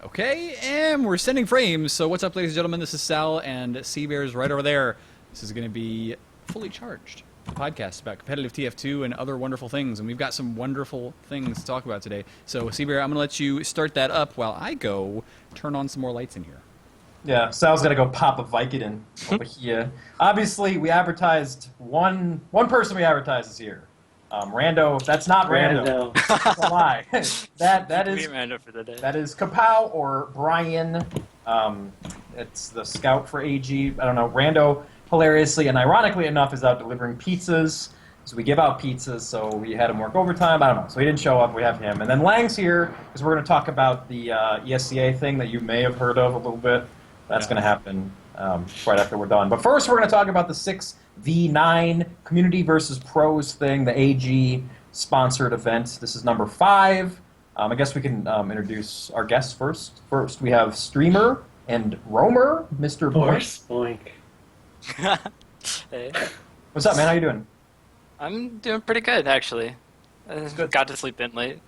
Okay, and we're sending frames. So what's up, ladies and gentlemen? This is Sal, and Seabear's right over there. This is going to be Fully Charged, the podcast about competitive TF2 and other wonderful things. And we've got some wonderful things to talk about today. So, Seabear, I'm going to let you start that up while I go turn on some more lights in here. Yeah, Sal's got to go pop a Vicodin over here. Obviously, we advertised one person we advertised is here. Rando, that's not Rando. That's a lie. that is Rando for the day. That is Kapow or Brian. It's the scout for AG. I don't know. Rando, hilariously and ironically enough, is out delivering pizzas. So we give out pizzas, so we had him work overtime. I don't know. So he didn't show up. We have him. And then Lang's here because we're going to talk about the ESCA thing that you may have heard of a little bit. That's going to happen right after we're done. But first, we're going to talk about the 6v9 Community versus Pros thing, the AG-sponsored event. This is number 5. I guess we can introduce our guests first. First, we have Streamer and Roamer, Mr. Boink. Hey. What's up, man? How you doing? I'm doing pretty good, actually. Good. Got to sleep in late.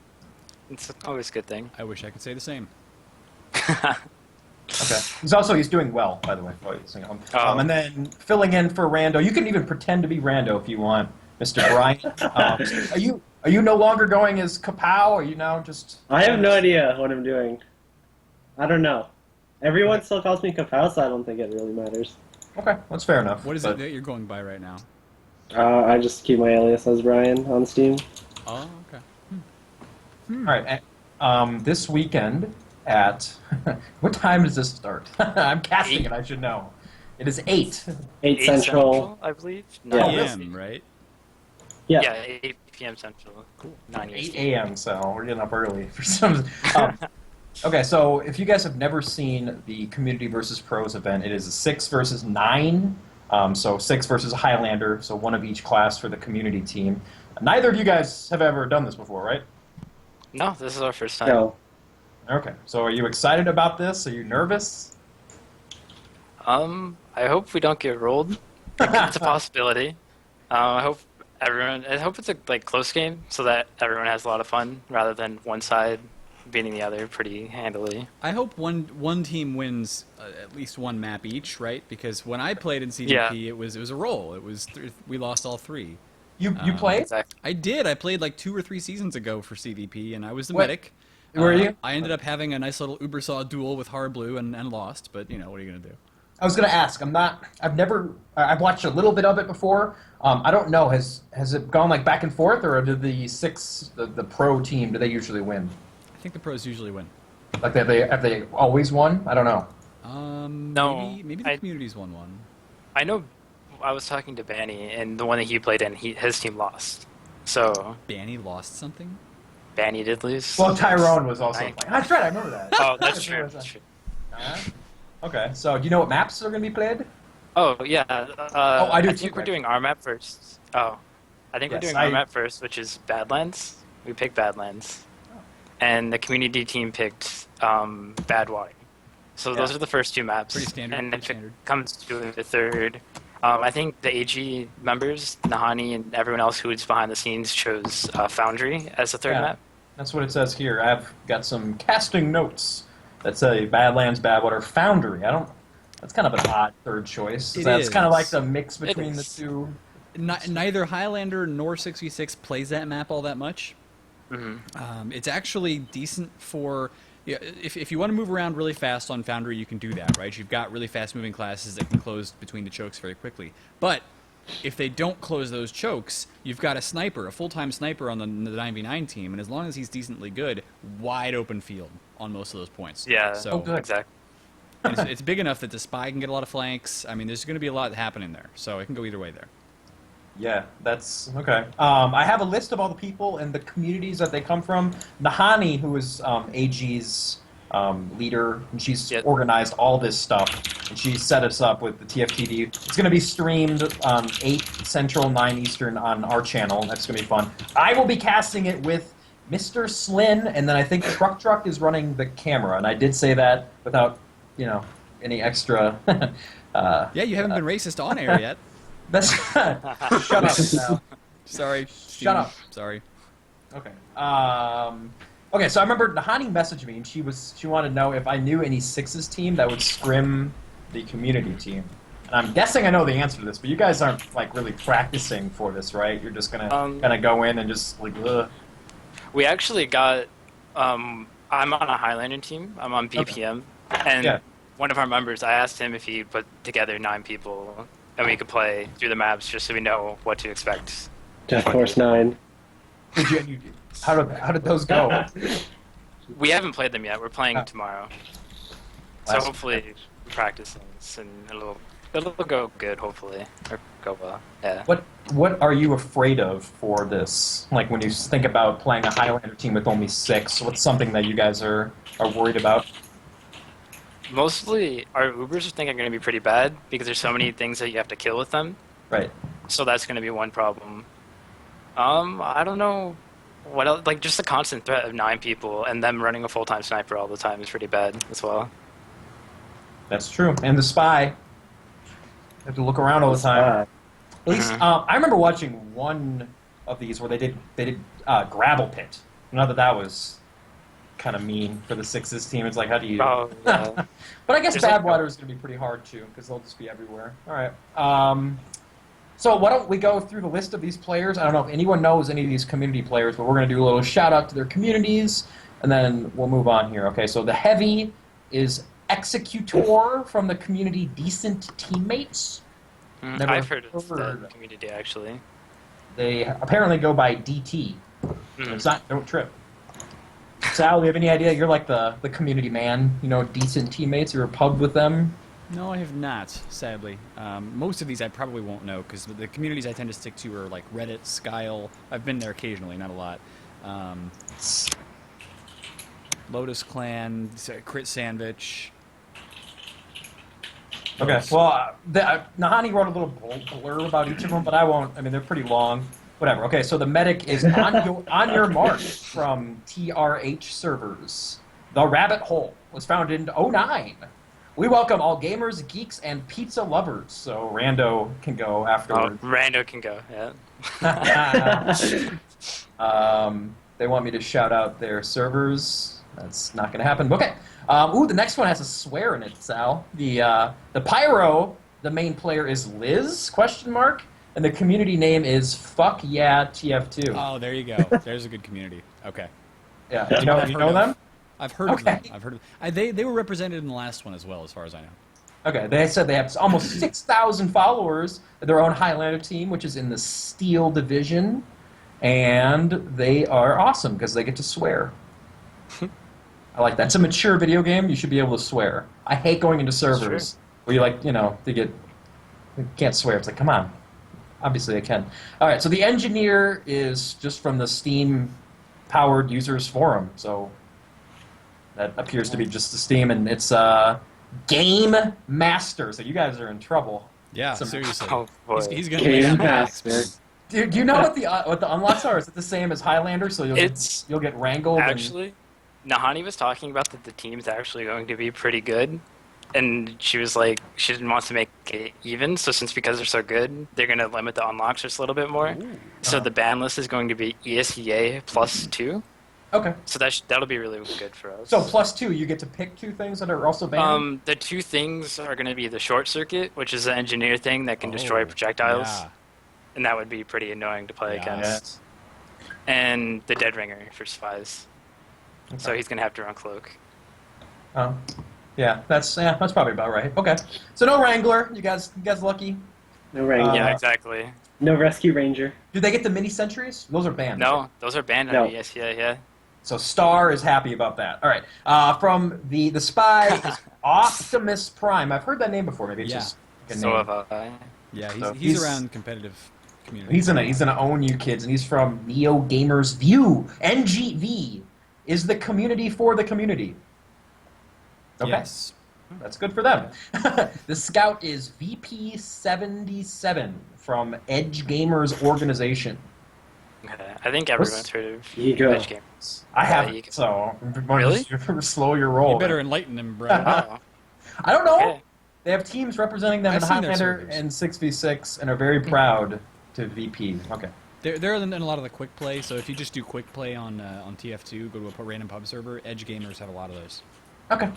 It's always a good thing. I wish I could say the same. Okay. He's doing well, by the way. Oh. And then filling in for Rando. You can even pretend to be Rando if you want, Mr. Brian. Are you no longer going as Kapow? Are you now just? I have no idea what I'm doing. I don't know. Everyone still calls me Kapow, so I don't think it really matters. Okay, that's fair enough. What is it that you're going by right now? I just keep my alias as Brian on Steam. Oh, okay. All right. This weekend at what time does this start? I'm casting 8. it. I should know. It is 8. 8 Central. I believe. Yeah. 9 PM, right? Yeah. Yeah, 8 p.m. Central. Cool. 9 8 EST. a.m. So we're getting up early for some. Okay, so if you guys have never seen the Community versus Pros event, it is a 6 versus 9. So 6 versus a Highlander, so one of each class for the community team. Neither of you guys have ever done this before, right? No, this is our first time. No. Okay, so are you excited about this? Are you nervous? I hope we don't get rolled. It's a possibility. I hope it's a close game so that everyone has a lot of fun rather than one side beating the other pretty handily. I hope one team wins at least one map each, right? Because when I played in CDP, it was a roll. We lost all 3. You played? Exactly. I did. I played like 2 or 3 seasons ago for CDP, and I was the What? medic. Were you? I ended up having a nice little Ubersaw duel with Hard Blue and lost, but you know, what are you going to do? I was going to ask. I've watched a little bit of it before. I don't know. Has it gone like back and forth, or did the pro team, do they usually win? I think the pros usually win. Like have they always won? I don't know. No, maybe the community's won one. I know I was talking to Banny, and the one that he played in, his team lost. So, Banny lost something? Banny did lose. Well, Tyrone was also Nine. playing. That's right. I remember that. Oh, that's true. That's true. Okay, so do you know what maps are going to be played? Oh, yeah. I do I too, think we're right. doing our map first. Oh. I think Yes, we're doing our map first, which is Badlands. We picked Badlands. And the community team picked Badwater. So those are the first 2 maps. Pretty standard, And pretty if it standard. comes to the third, I think the AG members, Nahani and everyone else who was behind the scenes, chose Foundry as the third Yeah. map. That's what it says here. I've got some casting notes that say Badlands, Badwater, Foundry. That's kind of an odd third choice. That's kind of like the mix between the is. two. Neither Highlander nor 6v6 plays that map all that much. Mm-hmm. It's actually decent for... Yeah, if you want to move around really fast on Foundry, you can do that, right? You've got really fast-moving classes that can close between the chokes very quickly. But if they don't close those chokes, you've got a sniper, a full-time sniper on the 9v9 team, and as long as he's decently good, wide open field on most of those points. Yeah, So good. exactly. it's big enough that the spy can get a lot of flanks. I mean, there's going to be a lot happening there, so it can go either way there. Yeah, that's okay. I have a list of all the people and the communities that they come from. Nahani, who is AG's leader, and she's organized all this stuff, and she set us up with the TFTD. It's going to be streamed 8 Central, 9 Eastern on our channel. That's going to be fun. I will be casting it with Mr. Slin, and then I think Truck is running the camera, and I did say that without, any extra... Yeah, you haven't been racist on air yet. That's shut up now. Sorry. Shut up. Sorry. Okay. Okay, so I remember Nahani messaged me, and she wanted to know if I knew any sixes team that would scrim the community team. And I'm guessing I know the answer to this, but you guys aren't like really practicing for this, right? You're just gonna kind of go in and just like, ugh. We actually got. I'm on a Highlander team. I'm on BPM, and Yeah. one of our members. I asked him if he put together 9 people, and we could play through the maps just so we know what to expect. Death Force 9. How did those go? We haven't played them yet. We're playing tomorrow, so Last- hopefully we practice things and it'll go good. Hopefully, or go well. Yeah. What are you afraid of for this? Like when you think about playing a Highlander team with only 6, what's something that you guys are worried about? Mostly, our Ubers I think are going to be pretty bad because there's so many things that you have to kill with them. Right. So that's going to be one problem. I don't know what else. Like just the constant threat of 9 people and them running a full-time sniper all the time is pretty bad as well. That's true. And the spy. You have to look around all the time. At least I remember watching one of these where they did Grabble Pit. I know that was kind of mean for the sixes team. It's like, how do you? Oh, yeah. But I guess There's like- Badwater is going to be pretty hard too because they'll just be everywhere. All right. So why don't we go through the list of these players? I don't know if anyone knows any of these community players, but we're going to do a little shout out to their communities, and then we'll move on here. Okay, so the heavy is Executor from the community Decent Teammates. Never I've heard of heard. that community actually. They apparently go by DT. Mhm. It's not, don't trip. Sal, do you have any idea? You're like the community man, you know, Decent Teammates. You're pubbed with them. No, I have not, sadly. Most of these I probably won't know because the communities I tend to stick to are like Reddit, Skyle. I've been there occasionally, not a lot. Lotus Clan, Crit Sandwich. Okay. Well, Nahani wrote a little blurb about each of them, but I won't. I mean, they're pretty long. Whatever. Okay, so the medic is on your mark from TRH servers. The Rabbit Hole was founded in '09. We welcome all gamers, geeks, and pizza lovers. So Rando can go Oh, afterwards. Rando can go. Yeah. They want me to shout out their servers. That's not going to happen. Okay. The next one has a swear in it, Sal. The Pyro, the main player is Liz, question mark, and the community name is Fuck Yeah TF2. Oh, there you go. There's a good community. Okay. Yeah. Yeah, You know, I've you heard know of- them? I've heard of them. Okay. I've heard of they were represented in the last one as well, as far as I know. Okay, they said they have almost 6,000 followers, their own Highlander team, which is in the Steel Division, and they are awesome because they get to swear. I like that. It's a mature video game. You should be able to swear. I hate going into servers where you you can't swear. It's like, come on. Obviously I can. All right, so the engineer is just from the Steam-powered users forum, so that appears to be just the Steam, and it's Game Master. So you guys are in trouble. Yeah, Some- seriously. Oh boy. He's gonna Game make Master. Do you know what the unlocks are? Is it the same as Highlander? So you'll get wrangled. Actually, Nahani was talking about that the team's actually going to be pretty good, and she was like, she didn't want to make it even. So because they're so good, they're going to limit the unlocks just a little bit more. So the ban list is going to be ESEA +2. Okay. So that'll be really good for us. So +2, you get to pick 2 things that are also banned. The 2 things are going to be the short circuit, which is an engineer thing that can destroy projectiles, Yeah. and that would be pretty annoying to play Yeah. against. And the Dead Ringer for spies. So Okay. he's going to have to run cloak. Yeah, that's probably about right. Okay. So no Wrangler. You guys lucky. No Ranger. Yeah, exactly. No Rescue Ranger. Do they get the mini sentries? Those are banned. No, those are banned No. on ESEA, yeah. So Star is happy about that. All right. From the spy is Optimus Prime. I've heard that name before. Maybe it's Yeah. just like a So name. have I. Yeah, So he's he's- around competitive community. He's gonna own you kids, and he's from Neo Gamers View. NGV is the community for the community. Okay, Yes. that's good for them. The scout is VP77 from Edge Gamers Organization. Okay. I think everyone's heard of Ego. Edge Gamers. I haven't, Ego. so Really? slow your roll. You better enlighten him, bro. Oh, I don't know. okay. They have teams representing them I've in seen their Highlander servers. and 6v6, and are very proud to VP. Okay. They're in a lot of the quick play. So if you just do quick play on TF2, go to a random pub server. Edge gamers have a lot of those. Okay.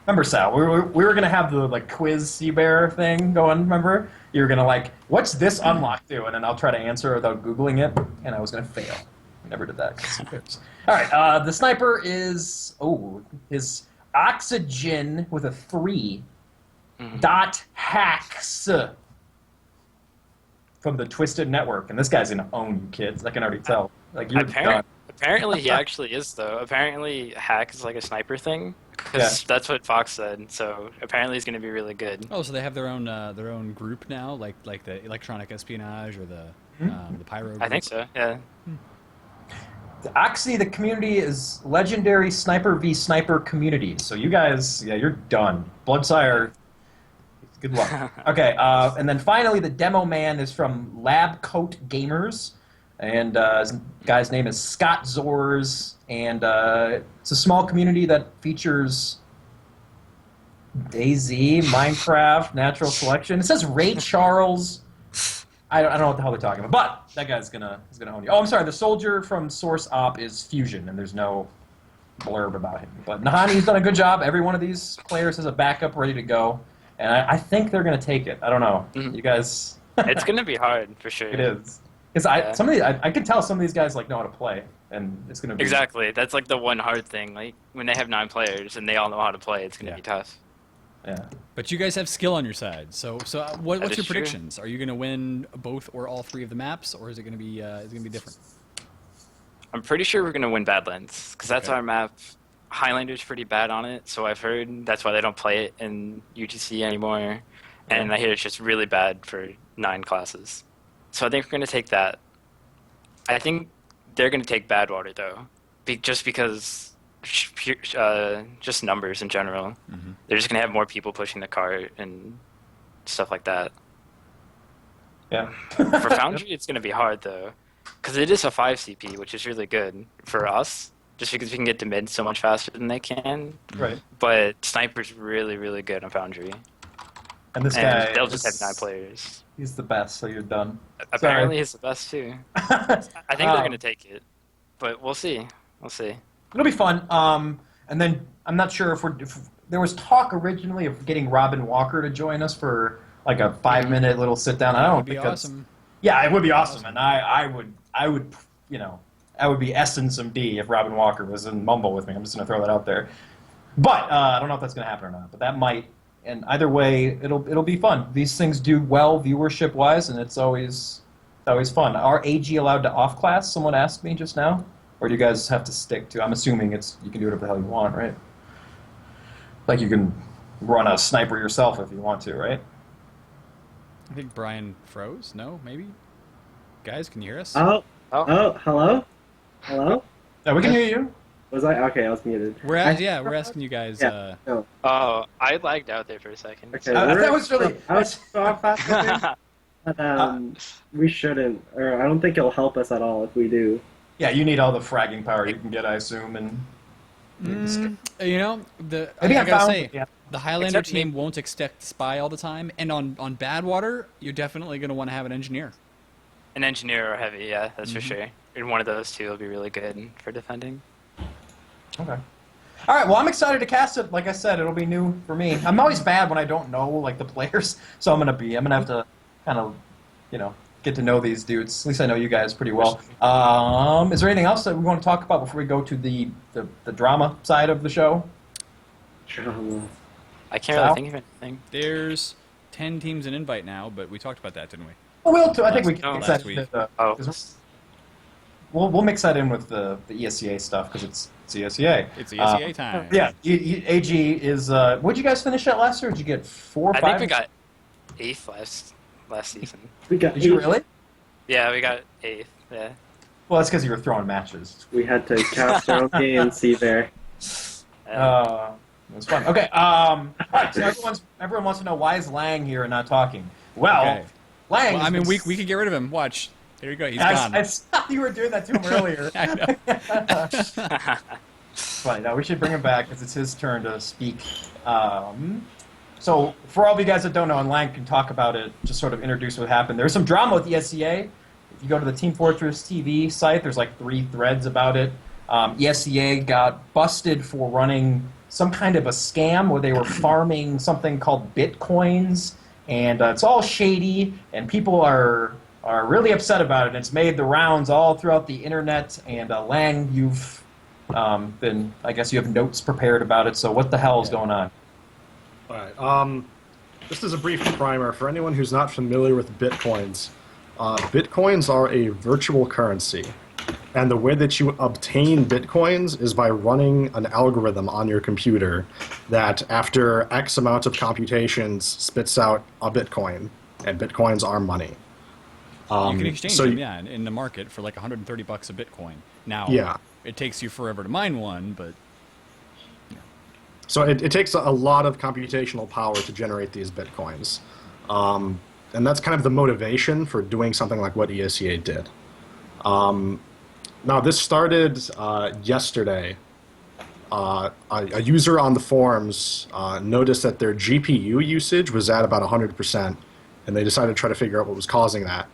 Remember, Sal, we were gonna have the like quiz Seabear thing going. Remember, you were gonna like, what's this unlock do? And then I'll try to answer without googling it, and I was gonna fail. I never did that. 'Cause who cares? All right, the sniper is his oxygen with a 3 dot hacks from the Twisted Network, and this guy's gonna own you kids. I can already tell. Like you're done. Apparently he actually is though. Apparently hack is like a sniper thing because that's what Fox said. So apparently he's going to be really good. Oh, so they have their own group now, like the electronic espionage or the pyro group? I think so. Yeah. The Oxy, the community is legendary sniper v sniper community. So you guys, you're done. Bloodsire, good luck. Okay, and then finally the demo man is from Lab Coat Gamers, and his guy's name is Scott Zors, and it's a small community that features DayZ, Minecraft, Natural Selection. It says Ray Charles. I don't know what the hell they're talking about, but that guy's gonna own you. Oh, I'm sorry. The soldier from Source Op is Fusion, and there's no blurb about him. But Nahani's done a good job. Every one of these players has a backup ready to go, and I think they're gonna take it. I don't know. You guys. It's going to be hard for sure. It is. Because I can tell some of these guys like know how to play, and it's gonna be Exactly. That's like the one hard thing. Like when they have 9 players and they all know how to play, it's going to be tough. Yeah. But you guys have skill on your side. So what's is your true. predictions? Are you going to win both or all 3 of the maps, or is it going to be different? I'm pretty sure we're going to win Badlands because that's Okay. our map. Highlander's pretty bad on it, so I've heard that's why they don't play it in UTC anymore. And I hear it's just really bad for 9 classes. So I think we're going to take that. I think they're going to take Badwater, though, just because just numbers in general. They're just going to have more people pushing the cart and stuff like that. Yeah. For Foundry, it's going to be hard, though, because it is a 5 CP, which is really good for us, just because we can get to mid so much faster than they can. Right. But Sniper's really, really good on Foundry. And this And guy, they'll just have 9 players. He's the best, so you're done. Apparently, he's the best, too. I think they're going to take it, but we'll see. We'll see. It'll be fun. And then I'm not sure if there was talk originally of getting Robin Walker to join us for like a 5-minute little sit down. I That don't would be think that's awesome. Yeah, it would be awesome, and I would I would be essing some D if Robin Walker was in Mumble with me. I'm just gonna throw that out there. But I don't know if that's gonna happen or not. But that might. And either way, it'll be fun. These things do well viewership wise, and it's always fun. Are AG allowed to off class? Someone asked me just now. Or do you guys have to stick to? I'm assuming you can do whatever the hell you want, right? Like you can run a sniper yourself if you want to, right? I think Brian froze. No, maybe. Guys, can you hear us? Oh, hello? Hello? Yeah, we can hear you. Was I? Okay, I was muted. We're asking you guys. Yeah. No. Oh, I lagged out there for a second. Okay, That was really. I was so off that. But, we shouldn't, or I don't think it'll help us at all if we do. Yeah, you need all the fragging power you can get, I assume, and. You know, I Maybe I gotta found. say, Yeah. the Highlander Except me. team won't expect Spy all the time, and on Badwater, you're definitely going to want to have an engineer. An engineer or heavy, yeah, that's for sure. And one of those two will be really good for defending. Okay. All right. Well, I'm excited to cast it. Like I said, it'll be new for me. I'm always bad when I don't know like the players, so I'm gonna have to kind of, get to know these dudes. At least I know you guys pretty well. Is there anything else that we want to talk about before we go to the drama side of the show? Drama. I can't Sal? really think of anything. There's 10 teams in invite now, but we talked about that, didn't we? Well, I think we can No, mix last that week. into Oh. 'cause we'll mix that in with the ESEA stuff because it's ESEA. It's ESEA time. Yeah, AG is. What'd you guys finish at last year? Did you get 4 or 5? I think we got 8th last season. We got. Did you really? Yeah, we got 8th, yeah. Well, that's because you were throwing matches. We had to cast our own game, see there. It was fun. Okay. All right. So everyone wants to know why is Lang here and not talking. Well, Okay. Lang. Well, has I mean, been we could get rid of him. Watch. There you go. He's I, gone. I saw you were doing that to him earlier. I know. Funny. Now we should bring him back because it's his turn to speak. So for all of you guys that don't know, and Lang can talk about it, just sort of introduce what happened. There was some drama with the SCA. you go to the Team Fortress TV site, there's like 3 threads about it. ESEA got busted for running some kind of a scam where they were farming something called bitcoins, and it's all shady, and people are really upset about it. And it's made the rounds all throughout the internet. And Lang, you've I guess you have notes prepared about it. So what the hell is going on? All right. This is a brief primer for anyone who's not familiar with bitcoins. Bitcoins are a virtual currency, and the way that you obtain bitcoins is by running an algorithm on your computer that, after X amount of computations, spits out a bitcoin, and bitcoins are money. You can exchange them, in the market for like $130 a Bitcoin. Now, yeah. It takes you forever to mine one, but... So it takes a lot of computational power to generate these bitcoins. And that's kind of the motivation for doing something like what ESEA did. Now, this started yesterday. A user on the forums noticed that their GPU usage was at about 100%, and they decided to try to figure out what was causing that.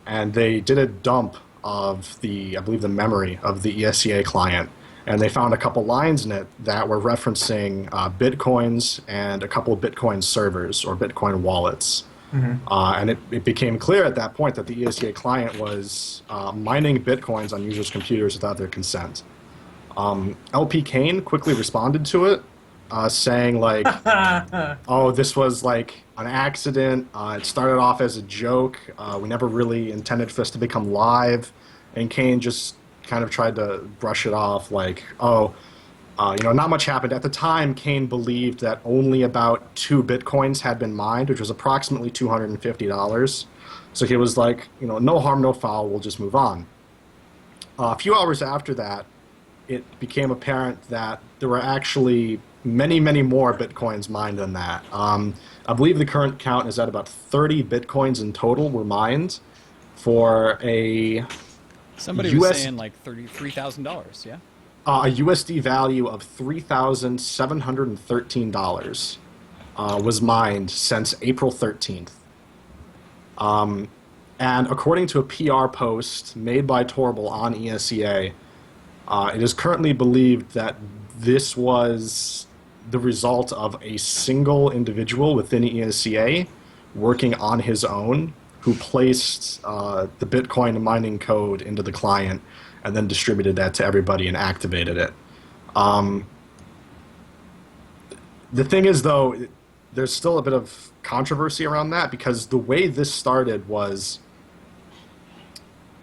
And they did a dump of I believe the memory of the ESEA client, and they found a couple lines in it that were referencing Bitcoins and a couple of Bitcoin servers or Bitcoin wallets. Mm-hmm. And it became clear at that point that the ESEA client was mining Bitcoins on users' computers without their consent. LP Kane quickly responded to it, saying like, oh, this was like an accident. It started off as a joke. We never really intended for this to become live. And Kane just kind of tried to brush it off like, not much happened. At the time, Kane believed that only about 2 Bitcoins had been mined, which was approximately $250. So he was like, no harm, no foul, we'll just move on. A few hours after that, it became apparent that there were actually many, many more Bitcoins mined than that. I believe the current count is at about 30 Bitcoins in total were mined for a... Somebody was saying like $33,000, yeah? A USD value of $3,713 was mined since April 13th. And according to a PR post made by Torble on ESEA, it is currently believed that this was the result of a single individual within ESEA working on his own who placed the Bitcoin mining code into the client and then distributed that to everybody and activated it. The thing is, though, there's still a bit of controversy around that because the way this started was...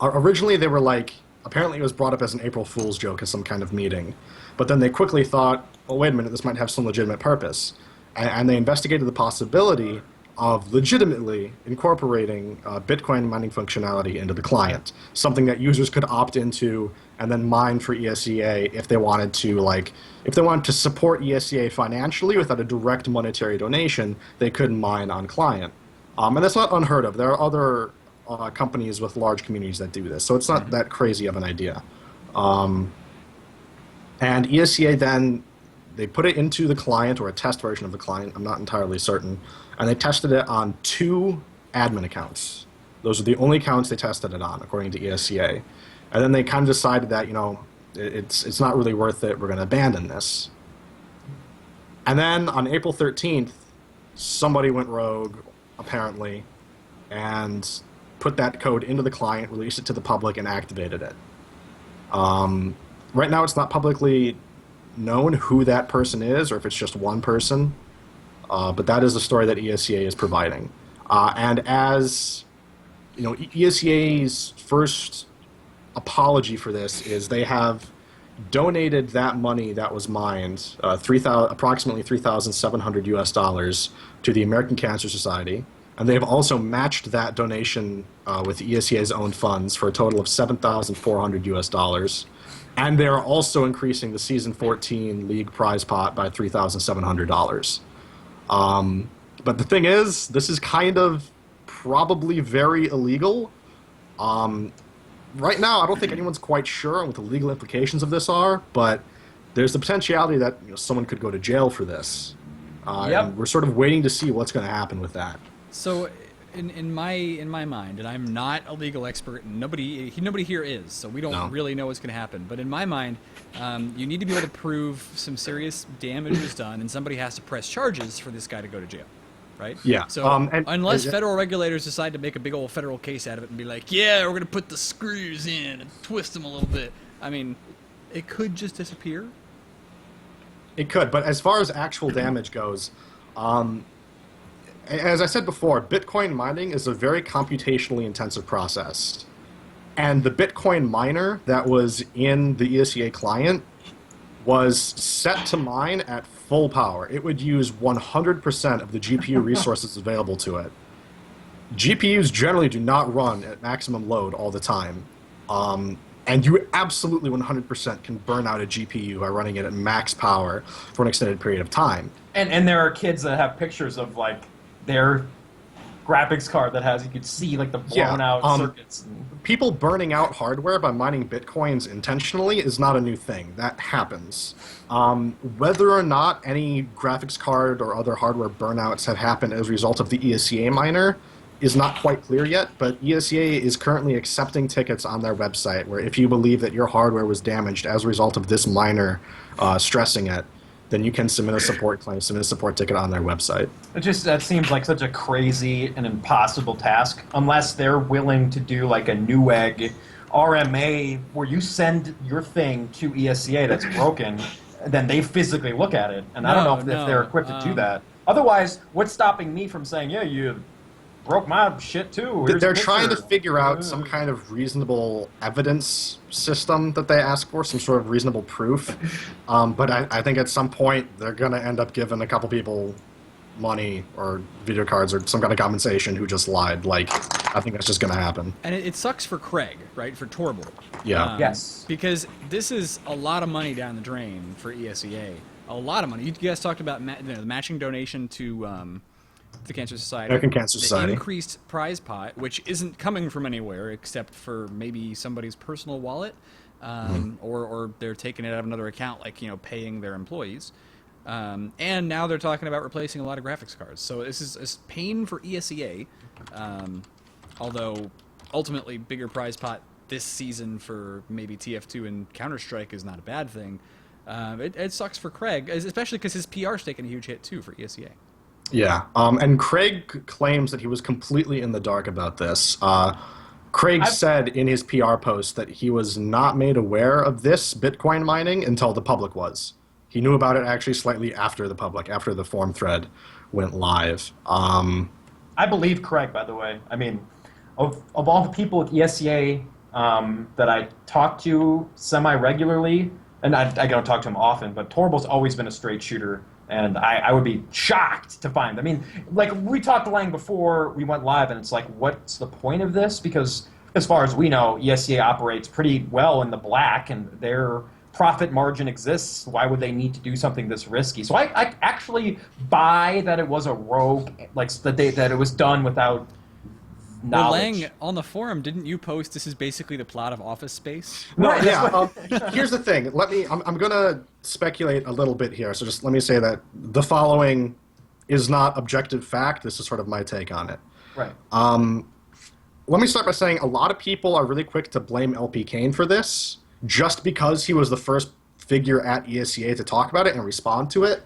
Originally, they were like... Apparently, it was brought up as an April Fool's joke at some kind of meeting. But then they quickly thought, oh, wait a minute, this might have some legitimate purpose. And they investigated the possibility of legitimately incorporating Bitcoin mining functionality into the client, something that users could opt into and then mine for ESEA if they wanted to, support ESEA financially without a direct monetary donation, they could mine on client. And that's not unheard of. There are other companies with large communities that do this, so it's not that crazy of an idea. And ESEA then, they put it into the client, or a test version of the client, I'm not entirely certain, and they tested it on 2 admin accounts. Those are the only accounts they tested it on, according to ESEA. And then they kind of decided that, it's not really worth it, we're going to abandon this. And then on April 13th, somebody went rogue, apparently, and put that code into the client, released it to the public, and activated it. Right now, it's not publicly known who that person is, or if it's just one person, but that is the story that ESEA is providing. And as ESEA's first apology for this is they have donated that money that was mined, approximately $3,700 US to the American Cancer Society, and they have also matched that donation with ESEA's own funds for a total of $7,400 US. And they are also increasing the Season 14 League prize pot by $3,700. But the thing is, this is kind of probably very illegal. Right now, I don't think anyone's quite sure what the legal implications of this are, but there's the potentiality that someone could go to jail for this. And we're sort of waiting to see what's going to happen with that. So, in my mind, and I'm not a legal expert, and nobody here is, so we don't No. really know what's going to happen. But in my mind, you need to be able to prove some serious damage was done, and somebody has to press charges for this guy to go to jail, right? Yeah, So and- unless and- federal regulators decide to make a big old federal case out of it and be like, yeah, we're going to put the screws in and twist them a little bit. I mean, it could just disappear. It could, but as far as actual damage goes, as I said before, Bitcoin mining is a very computationally intensive process. And the Bitcoin miner that was in the ESEA client was set to mine at full power. It would use 100% of the GPU resources available to it. GPUs generally do not run at maximum load all the time. And you absolutely 100% can burn out a GPU by running it at max power for an extended period of time. And there are kids that have pictures of like their graphics card that has, you could see like the blown out circuits. People burning out hardware by mining bitcoins intentionally is not a new thing. That happens. Whether or not any graphics card or other hardware burnouts have happened as a result of the ESEA miner is not quite clear yet, but ESEA is currently accepting tickets on their website where if you believe that your hardware was damaged as a result of this miner stressing it, then you can submit a support claim, submit a support ticket on their website. That seems like such a crazy and impossible task unless they're willing to do like a Newegg RMA where you send your thing to ESEA that's broken, then they physically look at it. And I don't know if they're equipped to do that. Otherwise, what's stopping me from saying, yeah, you broke my shit too? Here's a They're trying to picture. figure out some kind of reasonable evidence system that they ask for, some sort of reasonable proof. But I think at some point they're going to end up giving a couple people money or video cards or some kind of compensation who just lied. Like, I think that's just going to happen. And it sucks for Craig, right? For Torble. Yeah. Yes. Because this is a lot of money down the drain for ESEA. A lot of money. You guys talked about the matching donation to the Cancer Society. American Cancer Society. The increased prize pot, which isn't coming from anywhere except for maybe somebody's personal wallet, or they're taking it out of another account, like, you know, paying their employees. And now they're talking about replacing a lot of graphics cards. So this is pain for ESEA, although ultimately bigger prize pot this season for maybe TF2 and Counter-Strike is not a bad thing. It sucks for Craig, especially because his PR's taking a huge hit too for ESEA. Yeah, and Craig claims that he was completely in the dark about this. Craig said in his PR post that he was not made aware of this Bitcoin mining until the public was. He knew about it actually slightly after the public, after the forum thread went live. I believe Craig, by the way. I mean, of all the people at ESEA that I talk to semi-regularly, and I don't talk to him often, but Torble's always been a straight shooter. And I would be shocked to find. I mean, like, we talked to Lang before we went live, and it's like, what's the point of this? Because as far as we know, ESEA operates pretty well in the black, and their profit margin exists. Why would they need to do something this risky? So I actually buy that it was a rogue, like, that it was done without Well, knowledge. Lang, on the forum, didn't you post this is basically the plot of Office Space? No, Yeah, here's the thing. I'm going to speculate a little bit here. So just let me say that the following is not objective fact. This is sort of my take on it. Right. Let me start by saying a lot of people are really quick to blame LP Kane for this just because he was the first figure at ESEA to talk about it and respond to it.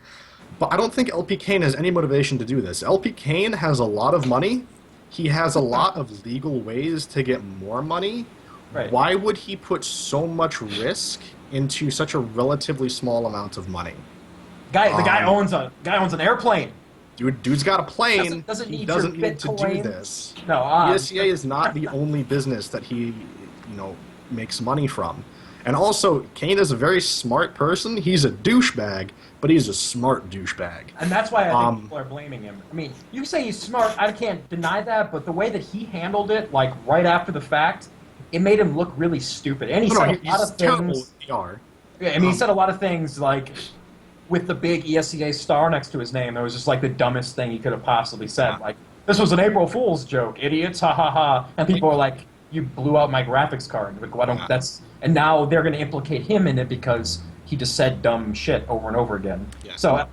But I don't think LP Kane has any motivation to do this. LP Kane has a lot of money. He has a lot of legal ways to get more money. Right. Why would he put so much risk into such a relatively small amount of money? The guy owns an airplane. Dude's got a plane. Doesn't he need doesn't your need to do Bitcoin. this. No, ESEA is not the only business that he, makes money from. And also, Kane is a very smart person. He's a douchebag, but he's a smart douchebag. And that's why I think people are blaming him. I mean, you say he's smart, I can't deny that, but the way that he handled it, like, right after the fact, it made him look really stupid. And he said a lot he's of terrible things. with PR. Yeah, I mean, he said a lot of things, like, with the big ESEA star next to his name, it was just, like, the dumbest thing he could have possibly said. Yeah. Like, this was an April Fool's joke, idiots, ha ha ha. And people are like, you blew out my graphics card. Like, why don't, that's, and now they're going to implicate him in it because he just said dumb shit over and over again. Yeah. So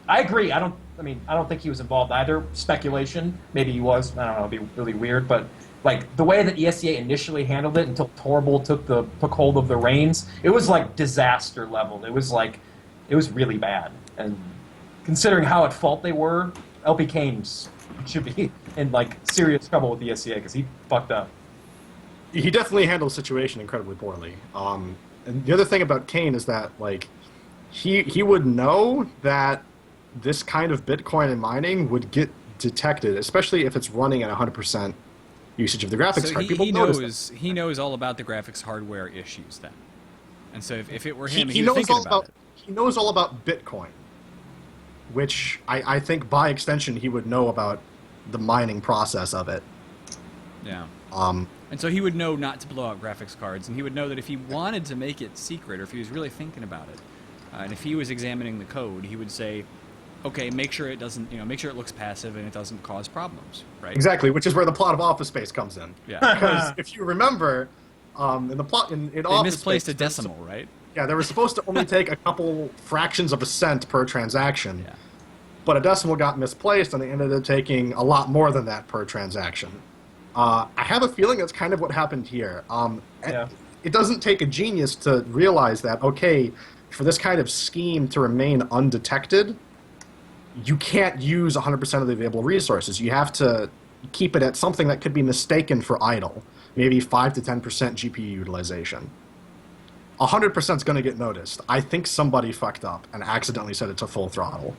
I agree. I don't I mean, I don't think he was involved either. Speculation. Maybe he was. I don't know. It'd be really weird. But like the way that ESEA initially handled it until Torbull took hold of the reins, it was like disaster level. It was really bad. And considering how at fault they were, LP Kane should be in like serious trouble with the ESEA because he fucked up. He definitely handled the situation incredibly poorly. And the other thing about Kane is that like he would know that this kind of Bitcoin and mining would get detected, especially if it's running at 100% usage of the graphics So card. he People notice he knows all about the graphics hardware issues then. And so if it were him, he he would knows thinking all about it. he knows all about Bitcoin, which I think by extension he would know about the mining process of it. Yeah. Um, And so he would know not to blow out graphics cards, and he would know that if he wanted to make it secret, or if he was really thinking about it, and if he was examining the code, he would say, "Okay, make sure it doesn't, make sure it looks passive and it doesn't cause problems." Right? exactly, which is where the plot of Office Space comes in. Yeah. Because if you remember, in the plot in They Office misplaced Space, a decimal, right? Yeah, they were supposed to only take a couple fractions of a cent per transaction, Yeah. but a decimal got misplaced, and they ended up taking a lot more than that per transaction. I have a feeling that's kind of what happened here. Yeah. It doesn't take a genius to realize that, okay, for this kind of scheme to remain undetected, you can't use 100% of the available resources. You have to keep it at something that could be mistaken for idle, maybe 5 to 10% GPU utilization. 100% is going to get noticed. I think somebody fucked up and accidentally set it to full throttle.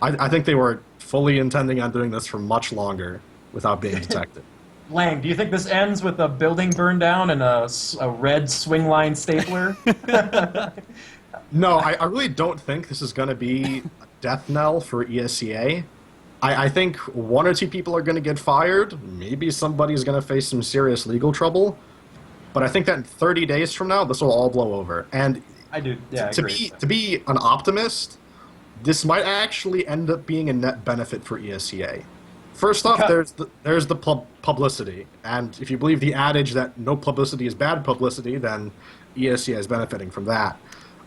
I think they were fully intending on doing this for much longer without being detected. Lang, do you think this ends with a building burned down and a red swing line stapler? No, I really don't think this is going to be a death knell for ESCA. I think one or two people are going to get fired. Maybe somebody's going to face some serious legal trouble. But I think that in 30 days from now, this will all blow over. And I do. Yeah, I agree. to be an optimist, this might actually end up being a net benefit for ESCA. First off, there's the publicity, and if you believe the adage that no publicity is bad publicity, then ESCA is benefiting from that.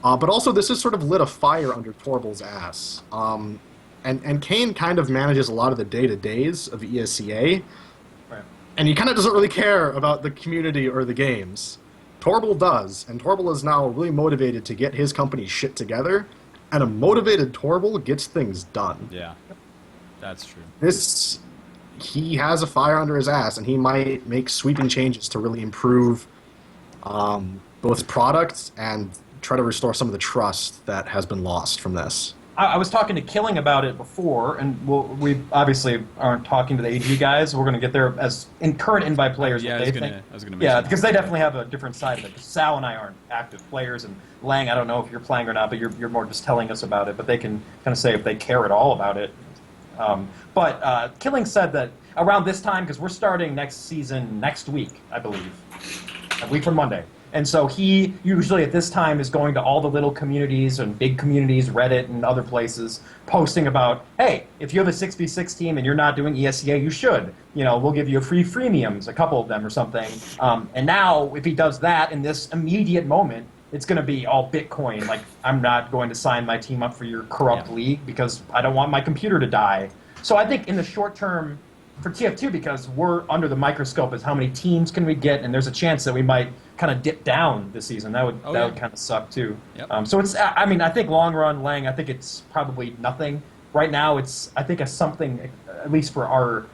But also, this has sort of lit a fire under Torbull's ass. And Kane kind of manages a lot of the day-to-days of ESCA, Right. and he kind of doesn't really care about the community or the games. Torbull does, and Torbull is now really motivated to get his company's shit together, and a motivated Torbull gets things done. Yeah. That's true. He has a fire under his ass, and he might make sweeping changes to really improve both products and try to restore some of the trust that has been lost from this. I was talking to Killing about it before, and we obviously aren't talking to the AG guys. We're going to get there as current invite players. Yeah, what I was they gonna think. mention Yeah, that. because they definitely have a different side of it. 'Cause Sal and I aren't active players, and Lang, I don't know if you're playing or not, but you're more just telling us about it. But they can kind of say if they care at all about it. But Killing said that around this time, because we're starting next season next week, I believe, a week from Monday. And so he usually at this time is going to all the little communities and big communities, Reddit and other places, posting about, hey, if you have a 6v6 team and you're not doing ESCA, you should. We'll give you free freemiums, a couple of them or something. And now if he does that in this immediate moment, it's going to be all Bitcoin. Like, I'm not going to sign my team up for your corrupt league because I don't want my computer to die. So I think in the short term for TF2, because we're under the microscope as how many teams can we get, and there's a chance that we might kind of dip down this season. That would kind of suck too. Yep. So it's, I think long run, Lang, I think it's probably nothing. Right now, it's, I think, a something, at least for our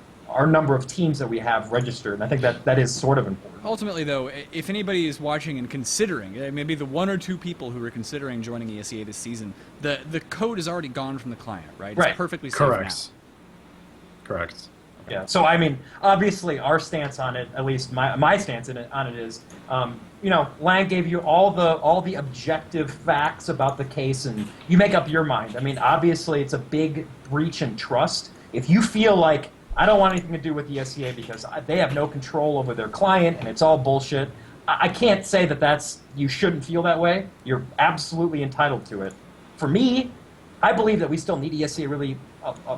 number of teams that we have registered, and I think that is sort of important. Ultimately, though, if anybody is watching and considering, maybe the one or two people who are considering joining ESEA this season, the code is already gone from the client, right? Right. It's perfectly safe Correct. now. Correct. Yeah. So I mean, obviously, our stance on it, at least my stance on it is, Lang gave you all the objective facts about the case, and you make up your mind. I mean, obviously, it's a big breach in trust. If you feel like I don't want anything to do with the SCA because they have no control over their client and it's all bullshit, I can't say that you shouldn't feel that way. You're absolutely entitled to it. For me, I believe that we still need ESCA really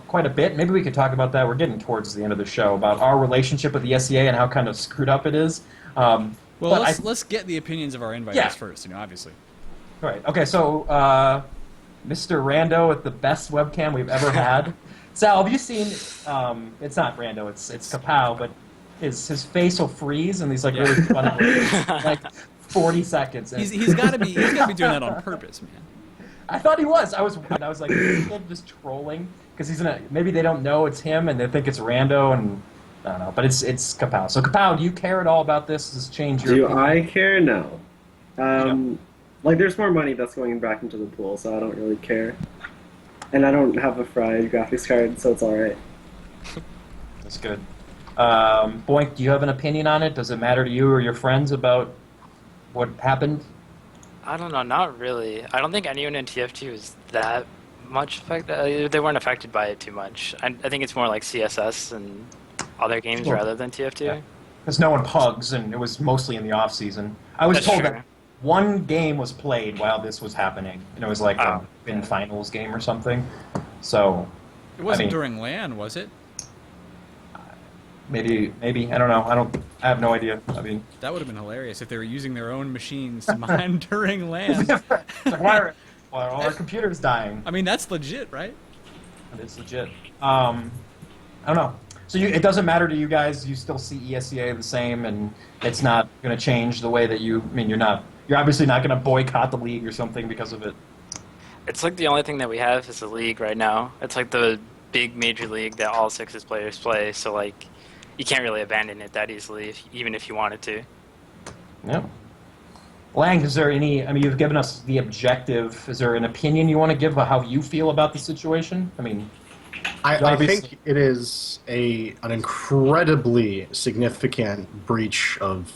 quite a bit. Maybe we could talk about that. We're getting towards the end of the show about our relationship with the ESCA and how kind of screwed up it is. Well, let's get the opinions of our inviters first, obviously. Right. Okay, so Mr. Rando with the best webcam we've ever had. Sal, have you seen? It's not Rando. It's Kapow, but his face will freeze and he's like really funny, like 40 seconds. And He's got to be doing that on purpose, man. I thought he was. I was like, is he just trolling? Because maybe they don't know it's him and they think it's Rando, and I don't know. But it's Kapow. So Kapow, do you care at all about this? Does this change your Do opinion? I care? No. Like, there's more money that's going back into the pool, so I don't really care. And I don't have a fried graphics card, so it's alright. That's good. Boink, do you have an opinion on it? Does it matter to you or your friends about what happened? I don't know, not really. I don't think anyone in TF2 is that much affected. They weren't affected by it too much. I think it's more like CSS and other games Well, rather than TF2. yeah. Because no one pugs, and it was mostly in the off season. I was That's told true. that one game was played while this was happening, and it was like a in finals game or something. So It wasn't mean- during LAN, was it? maybe I don't know. I have no idea. I mean, That would have been hilarious if they were using their own machines to mine during LAN. it's like, why are all our computers dying? I mean, that's legit, right? It's legit. I don't know. So it doesn't matter to you guys. You still see ESEA the same, and it's not going to change the way that you. I mean, you're obviously not going to boycott the league or something because of it. It's like the only thing that we have is the league right now. It's like the big major league that all Sixes players play, so like you can't really abandon it that easily, even if you wanted to. Yeah. Lang, is there any? I mean, you've given us the objective. Is there an opinion you want to give about how you feel about the situation? I mean, I obviously- think it is an incredibly significant breach of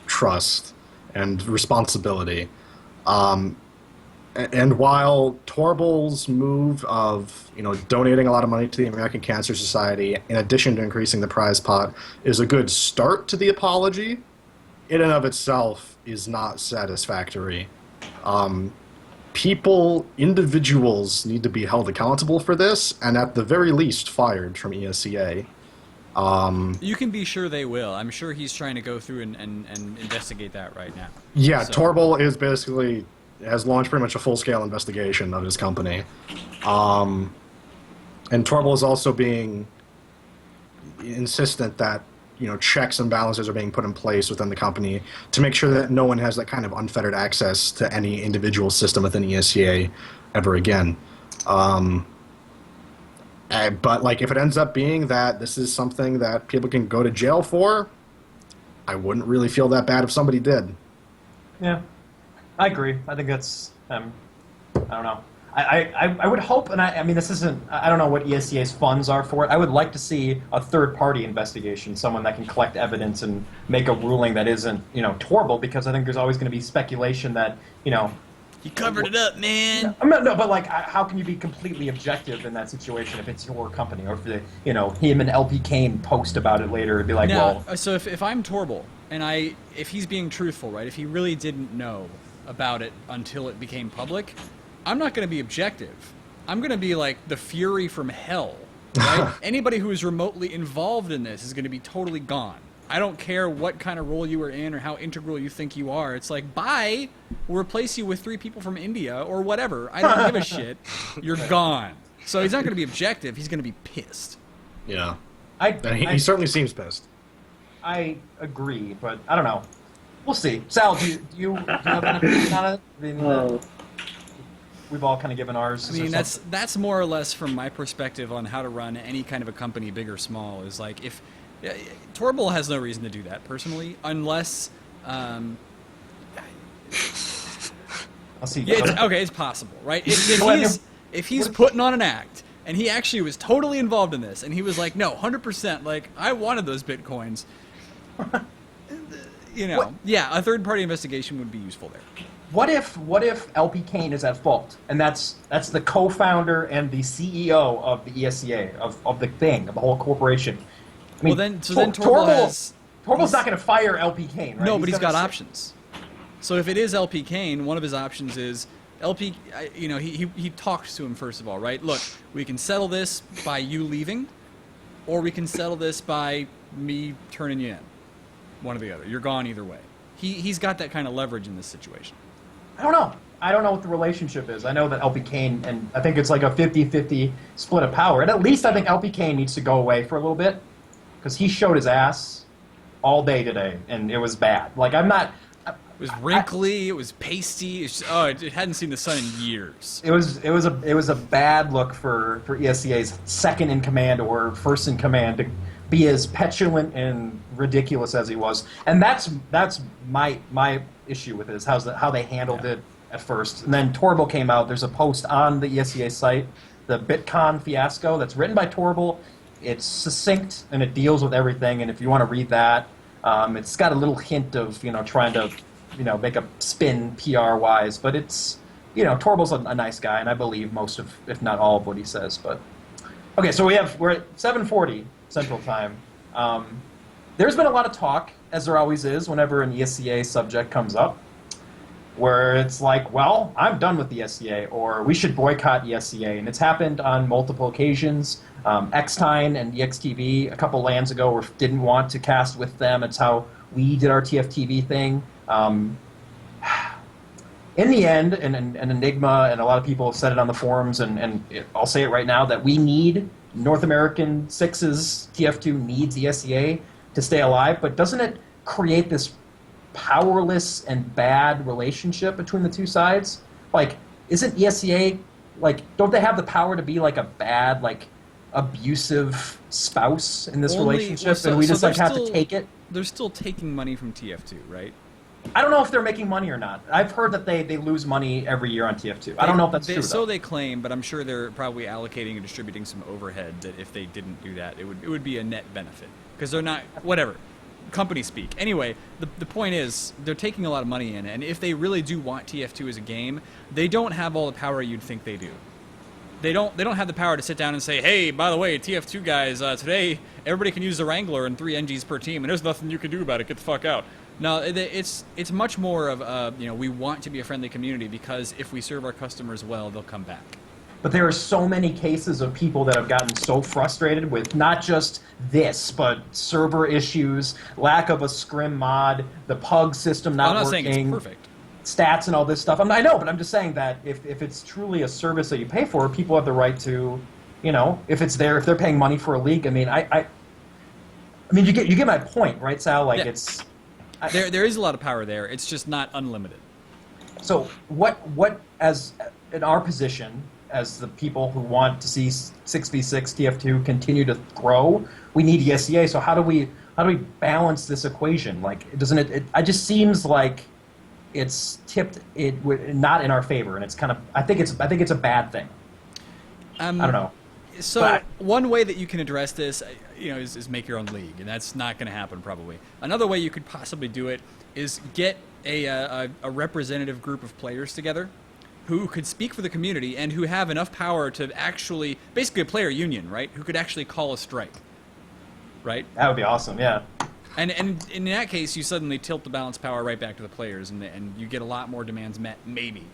trust and responsibility. And while Torbal's move of donating a lot of money to the American Cancer Society, in addition to increasing the prize pot, is a good start to the apology, in and of itself is not satisfactory. Individuals need to be held accountable for this, and at the very least fired from ESCA. You can be sure they will. I'm sure he's trying to go through and investigate that right now. Yeah, So- Torbal has launched pretty much a full-scale investigation of his company. And Torbal is also being insistent that checks and balances are being put in place within the company to make sure that no one has that kind of unfettered access to any individual system within ESCA ever again. But if it ends up being that this is something that people can go to jail for, I wouldn't really feel that bad if somebody did. yeah, I agree. I think that's. I don't know. I would hope, and I mean, this isn't. I don't know what ESCA's funds are for it. I would like to see a third-party investigation, someone that can collect evidence and make a ruling that isn't, Torval, because I think there's always going to be speculation that, He covered it up, man. No, but how can you be completely objective in that situation if it's your company, or if him and LP Kane post about it later and be like, Now, well, so if I'm Torval and if he's being truthful, right? If he really didn't know about it until it became public, I'm not going to be objective. I'm going to be like the Fury from hell, right? Anybody who is remotely involved in this is going to be totally gone. I don't care what kind of role you were in or how integral you think you are. It's like, bye. We'll replace you with 3 people from India or whatever. I don't give a shit. You're gone. So he's not going to be objective. He's going to be pissed. Yeah. I He certainly seems pissed. I agree, but I don't know. We'll see. Sal, do you have an opinion on it? I mean, Oh, we've all kind of given ours. I Is there mean, something- that's more or less from my perspective on how to run any kind of a company, big or small. Is like if Torval has no reason to do that personally, unless I'll see. yeah, it's possible, right? Go ahead. If he's putting on an act and he actually was totally involved in this, and he was like, no, 100%, like I wanted those bitcoins. What? Yeah, a third-party investigation would be useful there. What if LP Kane is at fault, and that's the co-founder and the CEO of the ESCA of the thing, of the whole corporation? I mean, Well, then Torval has. Torval's not going to fire LP Kane, right? No, but he's gonna got say- options. So if it is LP Kane, one of his options is LP. He talks to him first of all, right? Look, we can settle this by you leaving, or we can settle this by me turning you in. One or the other. You're gone either way. He's got that kind of leverage in this situation. I don't know. I don't know what the relationship is. I know that LP Kane, and I think it's like a 50-50 split of power. And at least I think LP Kane needs to go away for a little bit because he showed his ass all day today, and it was bad. Like, I'm not. It was wrinkly. It was pasty. It's just, it hadn't seen the sun in years. It was a bad look for ESEA's second in command or first in command to be as petulant and ridiculous as he was. And that's my issue with it is how they handled it at first. And then Torbil came out. There's a post on the ESEA site, the BitCon fiasco, that's written by Torbil. It's succinct and it deals with everything. And if you want to read that, it's got a little hint of trying to make a spin PR wise, but it's Torbil's a nice guy, and I believe most of, if not all, of what he says. But okay, so we're at 7:40 Central Time. There's been a lot of talk, as there always is, whenever an ESEA subject comes up, where it's like, well, I'm done with the ESEA, or we should boycott ESEA. And it's happened on multiple occasions. Xtine and EXTV a couple lands ago didn't want to cast with them. It's how we did our TFTV thing. In the end, and Enigma and a lot of people have said it on the forums, and I'll say it right now, that we need North American Sixes, TF2 needs ESEA to stay alive, but doesn't it create this powerless and bad relationship between the two sides? Like, isn't ESEA, like, don't they have the power to be like a bad, like, abusive spouse in this relationship, and we just like have to take it? They're still taking money from TF2, right? I don't know if they're making money or not. I've heard that they lose money every year on TF2. I don't know if that's true, So though. they claim, but I'm sure they're probably allocating and distributing some overhead that if they didn't do that, it would be a net benefit. Because they're not, whatever, company speak. Anyway, the point is, they're taking a lot of money in, and if they really do want TF2 as a game, they don't have all the power you'd think they do. They don't have the power to sit down and say, hey, by the way, TF2 guys, today everybody can use the Wrangler and 3 NGs per team, and there's nothing you can do about it. Get the fuck out. No, it's much more of we want to be a friendly community because if we serve our customers well, they'll come back. But there are so many cases of people that have gotten so frustrated with not just this, but server issues, lack of a scrim mod, the PUG system not I'm not working, saying it's perfect. stats and all this stuff. I know, but I'm just saying that if it's truly a service that you pay for, people have the right to, if it's there, if they're paying money for a league. I mean, I mean, you get my point, right, Sal? Like, Yeah. There is a lot of power there. It's just not unlimited. So what as in our position as the people who want to see 6v6 TF2 continue to grow, we need ESEA. So how do we balance this equation? Like, doesn't it just seems like it's tipped not in our favor, and it's kind of I think it's a bad thing. I don't know. So But- one way that you can address this, is make your own league, and that's not going to happen probably. Another way you could possibly do it is get a representative group of players together who could speak for the community and who have enough power to actually, basically a player union, right? Who could actually call a strike, right? That would be awesome. Yeah. And in that case, you suddenly tilt the balance power right back to the players, and you get a lot more demands met, maybe.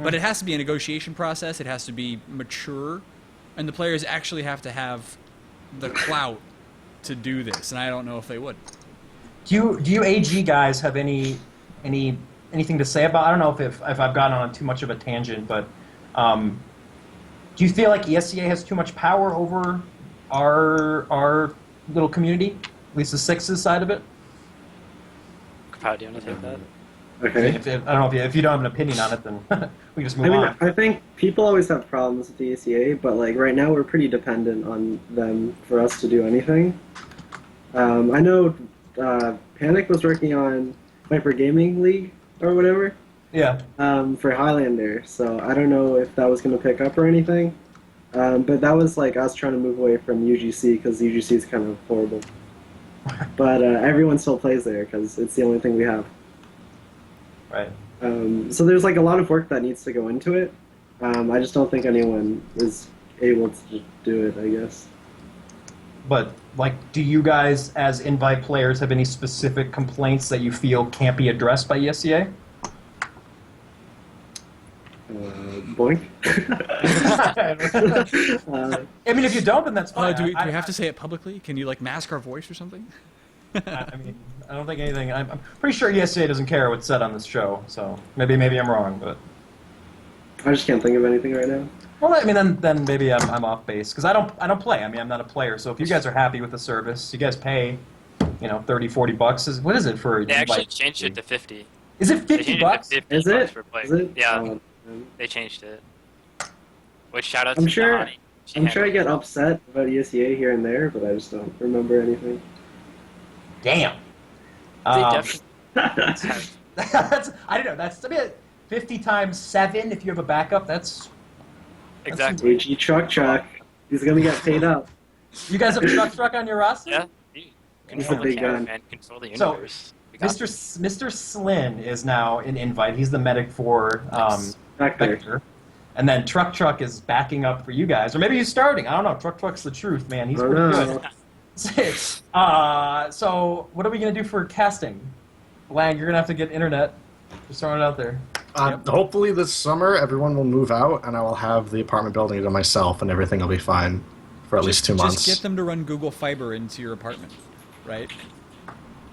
But it has to be a negotiation process. It has to be mature, and the players actually have to have the clout to do this. And I don't know if they would. Do you AG guys have anything to say about? I don't know if I've gotten on too much of a tangent, but do you feel like ESEA has too much power over our little community, at least the Sixes side of it? How do you want to take that? Okay. I don't know if you don't have an opinion on it, then we just move I mean, on. I think people always have problems with the ECA, but like right now we're pretty dependent on them for us to do anything. I know Panic was working on Viper Gaming League or whatever Yeah. for Highlander, so I don't know if that was going to pick up or anything. But that was like us trying to move away from UGC because UGC is kind of horrible. But everyone still plays there because it's the only thing we have. Right. So there's like a lot of work that needs to go into it. I just don't think anyone is able to do it, I guess. But like, do you guys, as invite players, have any specific complaints that you feel can't be addressed by ESEA? Boink. I mean, if you don't, then that's fine. Do we have to say it publicly? Can you like mask our voice or something? I mean, I don't think anything. I'm pretty sure ESEA doesn't care what's said on this show, so maybe I'm wrong, but I just can't think of anything right now. Well, I mean, then maybe I'm off base because I don't play. I mean, I'm not a player. So if you guys are happy with the service, you guys pay, $30-$40. What is it for? They actually like, changed it to 50. Is it They $50? changed it to 50 Is bucks it? for play. Is it? Yeah, Oh, they changed it. Which shout out I'm to sure- Nahani. She I'm sure I handled get it well. upset about ESEA here and there, but I just don't remember anything. Damn. They Um, definitely that's I don't know. That's 50 times 7. If you have a backup, that's exactly. AG Truck. He's gonna get paid up. you guys have truck on your roster. Yeah. You control a the big camera, gun. man. Control the So, universe. We got Mr. Slyn is now an invite. He's the medic for Nice. Back there. Vector. And then Truck is backing up for you guys. Or maybe he's starting. I don't know. Truck's the truth, man. He's I pretty don't good. know. So what are we going to do for casting? Lang, you're going to have to get internet. Just throwing it out there. Hopefully this summer everyone will move out and I will have the apartment building to myself and everything will be fine for at least 2 months. Just get them to run Google Fiber into your apartment, right?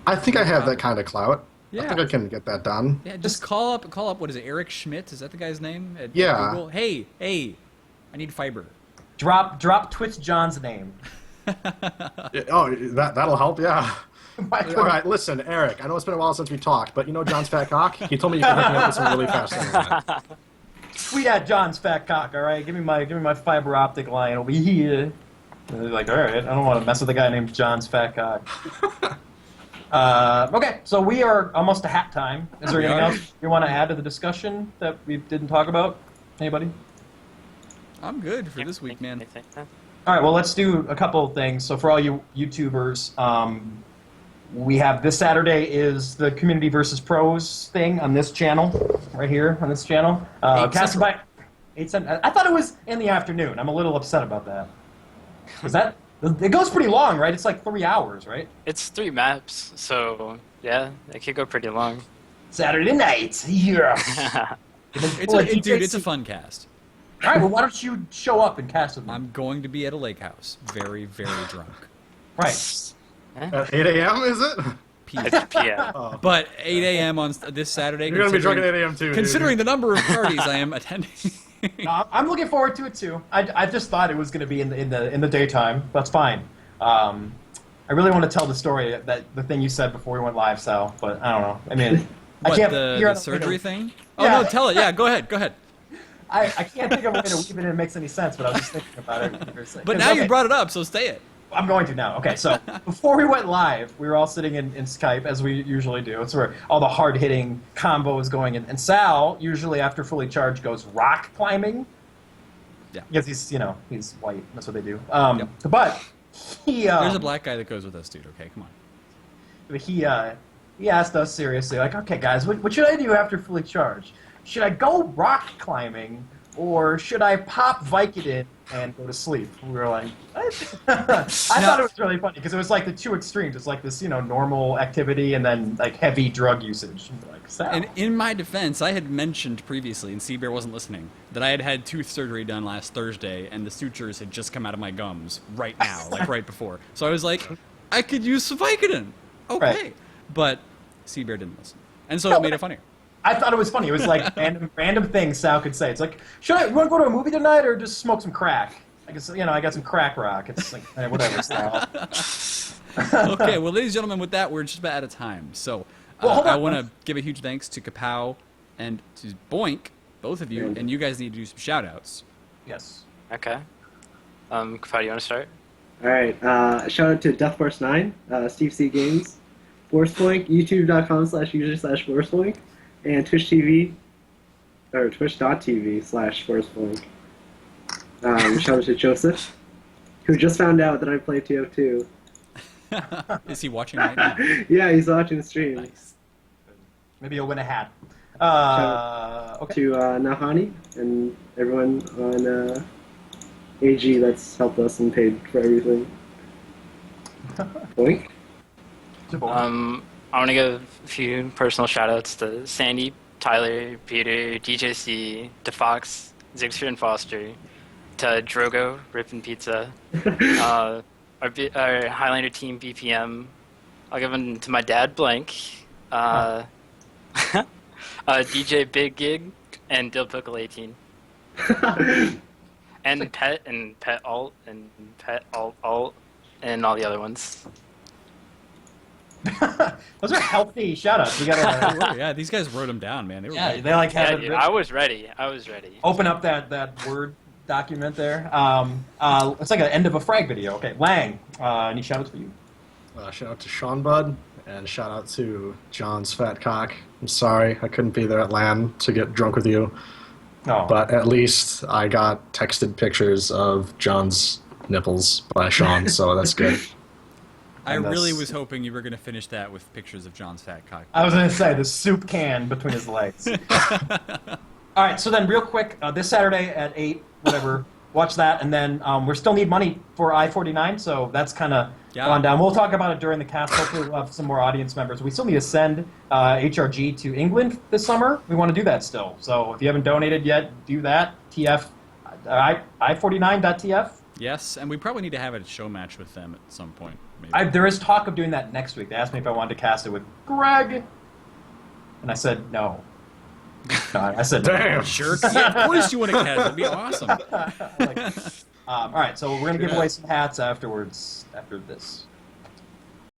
I think I have that kind of clout. I Yeah. think I can get that done. Yeah, just call up. What is it? Eric Schmidt? Is that the guy's name? At Yeah. Google? Hey, I need fiber. Drop Twitch John's name. Oh, that'll help, yeah. My All right, listen, Eric, I know it's been a while since we talked, but you know John's Fat Cock? He told me you could hook me up with some really fast internet. Tweet at John's fat cock. All right, give me my fiber optic line over here. And they're like, all right, I don't want to mess with a guy named John's fat cock. Okay, so we are almost to hat time. Is there We anything are. else you want to add to the discussion that we didn't talk about? Anybody? I'm good for this week, man. Anything. All right, well, let's do a couple of things. So for all you YouTubers, we have this Saturday is the Community versus Pros thing on this channel, right here on this channel. 8 Casted Central. by 8 Central. I thought it was in the afternoon. I'm a little upset about that. Is that it goes pretty long, right? It's like 3 hours, right? It's 3 maps, so yeah, it could go pretty long. Saturday night, yeah. Dude, it's a fun cast. All right, well, why don't you show up and cast with me? I'm going to be at a lake house, very, very drunk. Right. At 8 a.m., is it? It's PM. But 8 a.m. on this Saturday. You're going to be drunk at considering- 8 a.m. too, dude. Considering the number of parties I am attending. No, I'm looking forward to it too. I just thought it was going to be in the daytime. That's fine. I really want to tell the story that the thing you said before we went live, Sal. But I don't know. I mean, I What, can't. the figure out a way surgery to- thing? Oh, Yeah. no, tell it. Yeah, go ahead. I can't think of a way to weave it in that makes any sense. But I was just thinking about it. But now you brought it up, so say it. I'm going to now. Okay, so before we went live, we were all sitting in Skype as we usually do. It's where all the hard-hitting combo is going in. And Sal, usually after fully charged, goes rock climbing. Yeah. Because he's white. That's what they do. Yep. But he There's a black guy that goes with us, dude. Okay, come on. he asked us seriously, like, okay, guys, what should I do after fully charged? Should I go rock climbing, or should I pop Vicodin and go to sleep? We were like, I thought it was really funny because it was like the two extremes. It's like this, normal activity and then like heavy drug usage. And we're like, Sal. And in my defense, I had mentioned previously, and Seabear wasn't listening, that I had had tooth surgery done last Thursday, and the sutures had just come out of my gums right now, like right before. So I was like, I could use some Vicodin. Okay. Right. But Seabear didn't listen. And so No, it made but- it funnier. I thought it was funny. It was like random things Sal could say. It's like, you want to go to a movie tonight or just smoke some crack? I guess I got some crack rock. It's like whatever, Sal. Okay, well, ladies and gentlemen, with that, we're just about out of time. So Well, hold I on. want to give a huge thanks to Kapow and to Boink, both of you, and you guys need to do some shout-outs. Yes. Okay. How do you want to start? All right. Shout out to Death Force 9, Steve C Games, Forcepoint, YouTube.com/user/Forcepoint, and Twitch TV or Twitch.tv/Forcepoint. Shout out to Joseph, who just found out that I play TF2. Is he watching right now? Yeah, he's watching the stream. Nice. Maybe you'll win a hat. Okay. To Nahani and everyone on AG that's helped us and paid for everything. Boink. I want to give a few personal shout-outs to Sandy, Tyler, Peter, DJC, to Fox, Zigster and Foster, to Drogo, Rippin' Pizza, our Highlander team BPM. I'll give them to my dad, Blank, DJ Big Gig, and Dill Pickle 18. And pet and pet alt and pet alt and all the other ones. Those are healthy shout-outs. We gotta, Yeah, these guys wrote them down, man. They were yeah, great. they like Yeah, have dude, it. I was ready. Open up that Word document there. It's like an end of a frag video. Okay, Lang, any shout-outs for you? Shout out to Sean Bud, and shout out to John's fat cock. I'm sorry I couldn't be there at LAN to get drunk with you, No, but at least I got texted pictures of John's nipples by Sean, so that's good. I And really that's- was hoping you were going to finish that with pictures of John's fat cock. I was gonna say the soup can between his legs. All right, so then real quick, this Saturday at 8, whatever, watch that, and then we still need money for I-49, so that's kind of gone down. We'll talk about it during the cast. Hopefully we'll have some more audience members. We still need to send HRG to England this summer. We want to do that still. So if you haven't donated yet, do that. TF, I49.tf. Yes, and we probably need to have a show match with them at some point. Maybe. There is talk of doing that next week. They asked me if I wanted to cast it with Greg, and I said no. No, I said no. Damn. Sure. Yeah, of course you want to cast. That'd be awesome. All right, so we're gonna give away some hats afterwards after this.